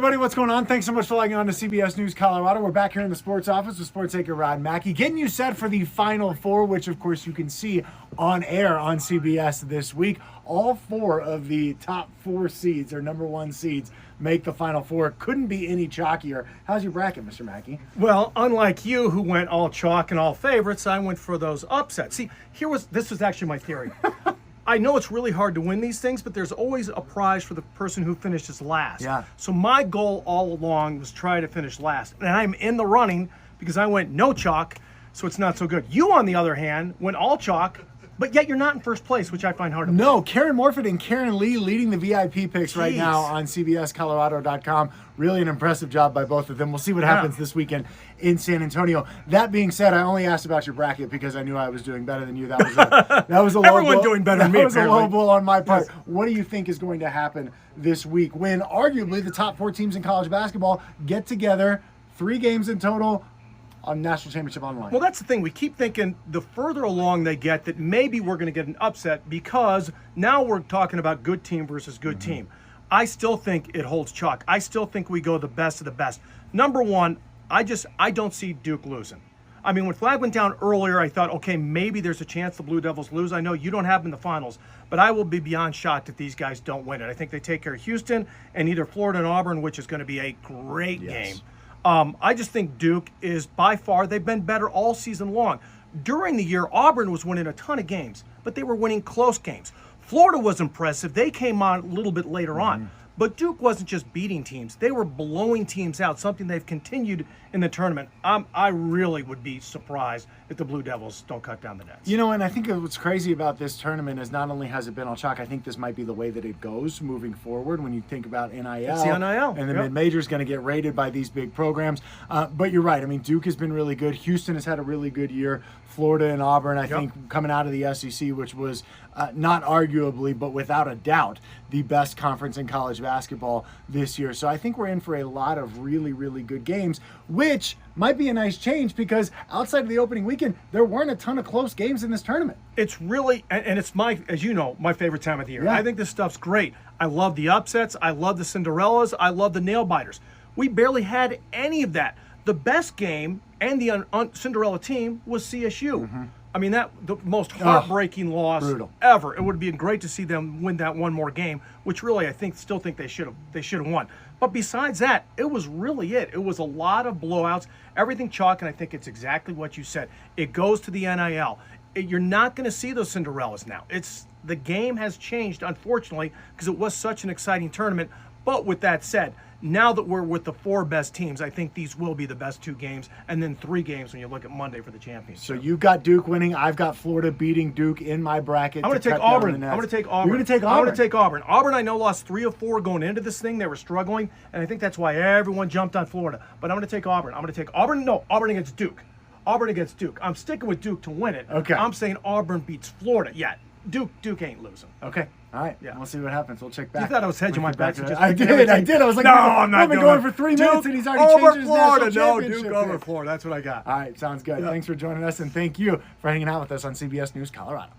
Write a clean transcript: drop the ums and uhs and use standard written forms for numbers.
everybody, what's going on? Thanks so much for logging on to CBS News Colorado. We're back here in the sports office with sports anchor Rod Mackey, getting you set for the Final Four, which of course you can see on air on CBS this week. All four of the top four seeds, or number one seeds, make the Final Four. Couldn't be any chalkier. How's your bracket, Mr. Mackey? Well, unlike you, who went all chalk and all favorites, I went for those upsets. See, this was actually my theory. I know it's really hard to win these things, but there's always a prize for the person who finishes last. Yeah. So my goal all along was try to finish last. And I'm in the running because I went no chalk, so it's not so good. You, on the other hand, went all chalk, but yet you're not in first place, which I find hard to believe. No, Karen Morfitt and Karen Lee leading the VIP picks right now on CBSColorado.com. Really an impressive job by both of them. We'll see what happens this weekend in San Antonio. That being said, I only asked about your bracket because I knew I was doing better than you. That was a low Everyone blow. doing better than me, That was apparently. a low blow on my part. Yes. What do you think is going to happen this week when arguably the top four teams in college basketball get together, 3 games in total, on National Championship Online? Well, that's the thing. We keep thinking the further along they get that maybe we're going to get an upset because now we're talking about good team versus good team. I still think it holds chalk. I still think we go the best of the best. Number one, I don't see Duke losing. I mean, when Flag went down earlier, I thought, okay, maybe there's a chance the Blue Devils lose. I know you don't have them in the finals, but I will be beyond shocked if these guys don't win it. I think they take care of Houston and either Florida and Auburn, which is going to be a great game. I just think Duke is by far, they've been better all season long. During the year, Auburn was winning a ton of games, but they were winning close games. Florida was impressive. They came on a little bit later on. But Duke wasn't just beating teams. They were blowing teams out, something they've continued in the tournament. I really would be surprised if the Blue Devils don't cut down the nets. You know, and I think what's crazy about this tournament is not only has it been all chalk, I think this might be the way that it goes moving forward when you think about NIL. It's the NIL. And the mid-major is going to get rated by these big programs. But you're right. I mean, Duke has been really good. Houston has had a really good year. Florida and Auburn, I think, coming out of the SEC, which was not arguably, but without a doubt, the best conference in college basketball this year. So I think we're in for a lot of really, really good games, which might be a nice change because outside of the opening weekend, there weren't a ton of close games in this tournament. It's really, and it's as you know, my favorite time of the year. Yeah. I think this stuff's great. I love the upsets. I love the Cinderellas. I love the nail biters. We barely had any of that. The best game and the Cinderella team was CSU. I mean, the most heartbreaking loss ever. It would have been great to see them win that one more game, which really I still think they should have won. But besides that, it was really it. It was a lot of blowouts, everything chalk, and I think it's exactly what you said. It goes to the NIL. You're not going to see those Cinderellas now. The game has changed, unfortunately, because it was such an exciting tournament. But with that said, now that we're with the 4 best teams, I think these will be the best 2 games, and then 3 games when you look at Monday for the championship. So you've got Duke winning. I've got Florida beating Duke in my bracket. I'm going to take Auburn. I'm going to take Auburn. You're going to take Auburn? I'm going to take Auburn. Auburn, I know, lost 3 of 4 going into this thing. They were struggling, and I think that's why everyone jumped on Florida. But I'm going to take Auburn. I'm going to take Auburn. No, Auburn against Duke. Auburn against Duke. I'm sticking with Duke to win it. Okay. I'm saying Auburn beats Florida. Yeah, Duke ain't losing. Okay. All right. Yeah. We'll see what happens. We'll check back. You thought I was hedging my bets. I did. I was like, no, I'm not I've been going for 3 minutes and he's already changed his Florida. national No, championship Duke over pick. Florida. That's what I got. All right. Sounds good. Thanks for joining us, and thank you for hanging out with us on CBS News Colorado.